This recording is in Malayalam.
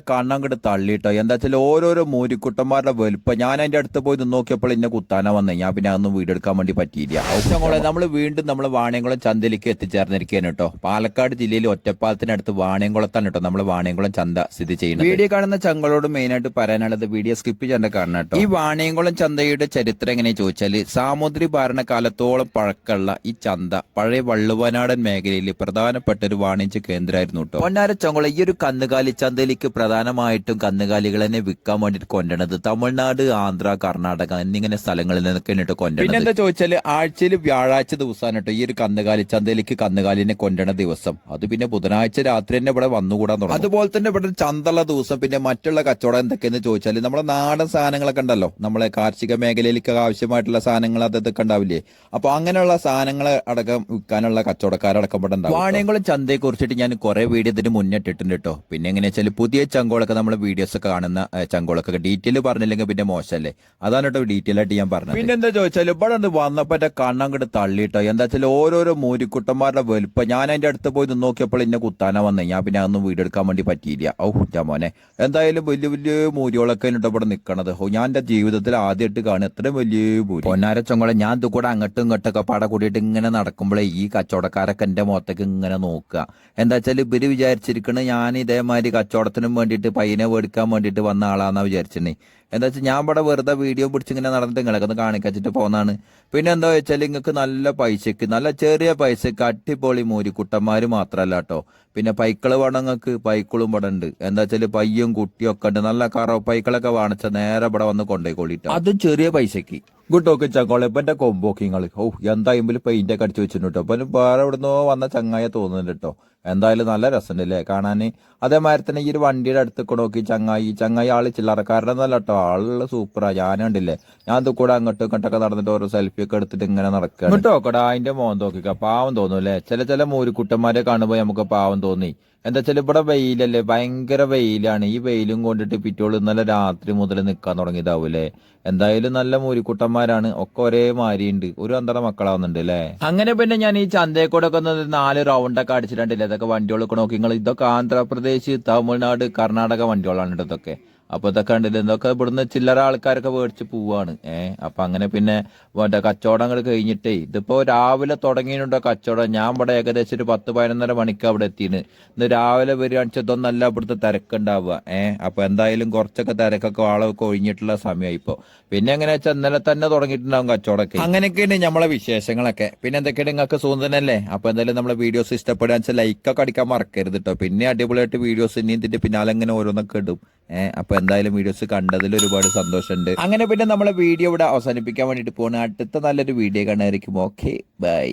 കണ്ണങ്ങോട്ട് തള്ളിട്ടോ. എന്താ വെച്ചാൽ ഓരോരോ മൂരിക്കുട്ടന്മാരുടെ വലുപ്പം ഞാൻ അതിന്റെ അടുത്ത് പോയി നിന്ന് നോക്കിയപ്പോൾ ഇന്നെ കുത്താനാ വന്നേ. ഞാൻ പിന്നെ അതൊന്നും വീഡിയോ എടുക്കാൻ വേണ്ടി പറ്റിയില്ല. ഔഷങ്ങളെ നമ്മൾ വീണ്ടും നമ്മൾ വാണിയംകുളം ചന്തയിലേക്ക് എത്തിച്ചേർന്നിരിക്കുകയാണ് കേട്ടോ. പാലക്കാട് ജില്ലയിൽ ഒറ്റപ്പാലത്തിനടുത്ത് വാണിയംകുളത്താണ് കേട്ടോ നമ്മൾ വാണിയംകുളം ചന്ത സ്ഥിതി ചെയ്യുന്നത്. വീഡിയോ കാണുന്ന ചങ്ങളോട് മെയിനായിട്ട് പറയാനുള്ളത് വീഡിയോ സ്കിപ്പ് ചെയ്യേണ്ട കാരണം കേട്ടോ. ഈ വാണിയംകുളം ചന്തയുടെ ചരിത്രം എങ്ങനെയാ ചോദിച്ചാൽ സാമൂതിരി ഭരണകാലത്തോളം പഴക്കമുള്ള ഈ ചന്ത പഴയ വള്ളുവനാടൻ മേഖലയിൽ പ്രധാനപ്പെട്ട ഒരു വാണിജ്യ കേന്ദ്രമായിരുന്നു കേട്ടോ. പൊന്നാര ചങ്ങള ഈ ഒരു കന്നുകാലി ചന്തയിലേക്ക് പ്രധാനമായിട്ടും കന്നുകാലികളെ വിൽക്കാൻ വേണ്ടിട്ട് കൊണ്ടുവരുന്നത് തമിഴ്നാട്, ആന്ധ്ര, കർണാടക എന്നിങ്ങനെ സ്ഥലങ്ങളിൽ നിന്നൊക്കെ കൊണ്ടുവരുന്നത്. പിന്നെ എന്താ ചോദിച്ചാൽ ആഴ്ചയിൽ വ്യാഴാഴ്ച ദിവസമാണ് കേട്ടോ ഈ ഒരു കന്നുകാലി ചന്തയിലേക്ക് കന്നുകാലിനെ കൊണ്ടുവരുന്ന ദിവസം. അത് പിന്നെ ബുധനാഴ്ച രാത്രി തന്നെ ഇവിടെ വന്നുകൂടാൻ തുടങ്ങും. അതുപോലെ തന്നെ ഇവിടെ ചന്തയുള്ള ദിവസം പിന്നെ മറ്റുള്ള കച്ചവടം എന്തൊക്കെയെന്ന് ചോദിച്ചാൽ നമ്മുടെ നാടൻ സാധനങ്ങളൊക്കെ ഉണ്ടല്ലോ, നമ്മളെ കാർഷിക മേഖലയിലേക്ക് ആവശ്യമായിട്ടുള്ള സാധനങ്ങൾ അതൊക്കെ ഉണ്ടാവില്ലേ. അപ്പൊ അങ്ങനെയുള്ള സാധനങ്ങൾ അടക്കം വിൽക്കാനുള്ള കച്ചവടക്കാരടക്കം ഇവിടെ ഉണ്ടാവും. വാണിയംകുളം ചന്തയെ കുറിച്ചിട്ട് ഞാൻ കുറെ വീഡിയോ ഇതിന് മുന്നിട്ടിട്ടുണ്ട് കേട്ടോ. പിന്നെ എങ്ങനെയാ വെച്ചാൽ പുതിയ ചങ്കോളൊക്കെ നമ്മൾ വീഡിയോസ് ഒക്കെ കാണുന്ന ചങ്കോളൊക്കെ ഡീറ്റെയിൽ പറഞ്ഞില്ലെങ്കിൽ പിന്നെ മോശമല്ലേ. അതാണ് കേട്ടോ ഡീറ്റെയിൽ ആയിട്ട് ഞാൻ പറഞ്ഞത്. പിന്നെ എന്താ ചോദിച്ചാൽ ഇവിടെ വന്നപ്പോ എന്റെ കണ്ണങ്ങോട്ട് തള്ളിട്ടോ. എന്താ വെച്ചാൽ ഓരോരോ മൂരിക്കുട്ടന്മാരുടെ വലുപ്പം ഞാൻ അതിന്റെ അടുത്ത് പോയി നിന്ന് നോക്കിയപ്പോൾ ഇന്നെ കുത്താനാ വന്നേ. ഞാൻ പിന്നെ അതൊന്നും വീഡിയോ എടുക്കാൻ വേണ്ടി പറ്റിയില്ല. മോനെ എന്തായാലും വലിയ വലിയ മൂരികളൊക്കെ ഇവിടെ നിൽക്കണത്. ഞാൻ എന്റെ ജീവിതത്തിൽ ആദ്യമായിട്ട് കാണും എത്രയും വലിയ മൂരി. പൊന്നാര ചങ്കോളെ ഞാൻ ഇത് കൂടെ അങ്ങോട്ടും ഇങ്ങോട്ടൊക്കെ പാടെ കൂടിയിട്ട് ഇങ്ങനെ നടക്കുമ്പോഴേ ഈ കച്ചവടക്കാരൊക്കെ എന്റെ മുഖത്തേക്ക് ഇങ്ങനെ നോക്കുക. എന്താ വെച്ചാൽ ഇവര് വിചാരിച്ചിരിക്കണ ഞാൻ ഇതേമാതിരി കച്ചവടത്തിനും വേണ്ടിയിട്ട് പയ്യനെ മേടിക്കാൻ വേണ്ടിയിട്ട് വന്ന ആളാന്നാ വിചാരിച്ചിരുന്നേ. എന്താ വെച്ചാൽ ഞാൻ ഇവിടെ വെറുതെ വീഡിയോ പിടിച്ചിങ്ങനെ നടന്നിട്ട് നിങ്ങളൊക്കെ ഒന്ന് കാണിക്കച്ചിട്ട് പോകുന്നതാണ്. പിന്നെ എന്താ വെച്ചാൽ നിങ്ങൾക്ക് നല്ല പൈസക്ക് നല്ല ചെറിയ പൈസക്ക് അടിപൊളി മൂരിക്കുട്ടന്മാര് മാത്രമല്ല കേട്ടോ, പിന്നെ പൈക്കള് വേണം നിങ്ങൾക്ക്, പൈക്കളും ഇവിടെ ഉണ്ട്. എന്താ വെച്ചാൽ പയ്യും കുട്ടിയും ഒക്കെ ഉണ്ട്. നല്ല കറോ പൈക്കളൊക്കെ വാണിച്ച നേരെ ഇവിടെ വന്ന് കൊണ്ടേക്കോളിട്ടോ, അതും ചെറിയ പൈസക്ക്. ഗുട്ടോക്ക് ചക്കോളെ ഇപ്പൊ എന്റെ കൊമ്പോക്കിങ്ങള് എന്തായാലും പെയിന്റ് ഒക്കെ അടിച്ചു വെച്ചിട്ടുണ്ട് കേട്ടോ. അപ്പൊ വേറെ എവിടുന്നോ വന്ന ചങ്ങായ തോന്നുന്നുണ്ട് കേട്ടോ. എന്തായാലും നല്ല രസമുണ്ടല്ലേ കാണാന്. അതേമാതിരി തന്നെ ഈ ഒരു വണ്ടിയുടെ അടുത്തൊക്കെ നോക്കി ചങ്ങായി ആള് ചില്ലറക്കാരുടെ നല്ല കേട്ടോ, ആളുള്ള സൂപ്പറാ. ഞാൻ കണ്ടില്ലേ, ഞാൻ ഇത് കൂടെ അങ്ങോട്ടും ഇങ്ങോട്ടൊക്കെ നടന്നിട്ട് ഓരോ സെൽഫി ഒക്കെ എടുത്തിട്ട് ഇങ്ങനെ നടക്കുക. ഇങ്ങോട്ടോക്കടാ അതിന്റെ മോൻ നോക്കിക്ക, പാവം തോന്നും അല്ലേ. ചില മൂരിക്കുട്ടന്മാരെ കാണുമ്പോ നമുക്ക് പാവം തോന്നി. എന്താ വെച്ചാൽ ഇവിടെ വെയിലല്ലേ, ഭയങ്കര വെയിലാണ്. ഈ വെയിലും കൊണ്ടിട്ട് പിറ്റോള് ഇന്നലെ രാത്രി മുതൽ നിൽക്കാൻ തുടങ്ങിയതാവൂലേ. എന്തായാലും നല്ല മൂരിക്കുട്ടന്മാരാണ്, ഒക്കെ ഒരേ മാരിയുണ്ട്, ഒരു അന്തര മക്കളാവുന്നുണ്ട് അല്ലേ. അങ്ങനെ പിന്നെ ഞാൻ ഈ ചന്തയെക്കൂടെ ഒക്കെ 4 റൗണ്ടൊക്കെ അടിച്ചിട്ടുണ്ടല്ലേ. ഇതൊക്കെ വണ്ടികളൊക്കെ നോക്കി നിങ്ങൾ, ഇതൊക്കെ ആന്ധ്രാപ്രദേശ്, തമിഴ്നാട്, കർണാടക വണ്ടികളാണ് ഇതൊക്കെ. അപ്പൊ ഇതൊക്കെ ഉണ്ടല്ലോ, ഇതൊക്കെ ഇവിടുന്ന് ചില്ലറ ആൾക്കാരൊക്കെ മേടിച്ച് പോവാണ്. അപ്പൊ അങ്ങനെ പിന്നെ മറ്റേ കച്ചവടങ്ങൾ കഴിഞ്ഞിട്ടേ ഇതിപ്പോ രാവിലെ തുടങ്ങിയിട്ടുണ്ടോ കച്ചവടം. ഞാൻ ഇവിടെ ഏകദേശം ഒരു 10-11 മണിക്ക് അവിടെ എത്തിയാണ്. ഇന്ന് രാവിലെ വരികയാണെന്ന് ഇതൊന്നല്ല ഇവിടുത്തെ തിരക്കുണ്ടാവുക. അപ്പൊ എന്തായാലും കുറച്ചൊക്കെ തിരക്കൊക്കെ ആളൊക്കെ ഒഴിഞ്ഞിട്ടുള്ള സമയമായി ഇപ്പൊ. പിന്നെ എങ്ങനെയാ വെച്ചാൽ ഇന്നലെ തന്നെ തുടങ്ങിയിട്ടുണ്ടാവും കച്ചവടമൊക്കെ. അങ്ങനെയൊക്കെയാണ് നമ്മളെ വിശേഷങ്ങളൊക്കെ. പിന്നെ എന്തൊക്കെയാണ് നിങ്ങൾക്ക് സുഖതന്നല്ലേ. അപ്പൊ എന്തായാലും നമ്മളെ വീഡിയോസ് ഇഷ്ടപ്പെടുക വെച്ചാൽ ലൈക്കൊക്കെ അടിക്കാൻ മറക്കരുത് കേട്ടോ. പിന്നെ അടിപൊളിയായിട്ട് വീഡിയോസ് ഇനി ഇതിന്റെ പിന്നാലെ അങ്ങനെ ഓരോന്നൊക്കെ ഇടും. അപ്പൊ എന്തായാലും വീഡിയോസ് കണ്ടതിൽ ഒരുപാട് സന്തോഷമുണ്ട്. അങ്ങനെ പിന്നെ നമ്മളെ വീഡിയോ ഇവിടെ അവസാനിപ്പിക്കാൻ വേണ്ടിട്ട് പോകുന്ന അടുത്ത നല്ലൊരു വീഡിയോ കാണാതിരിക്കും. Okay bye.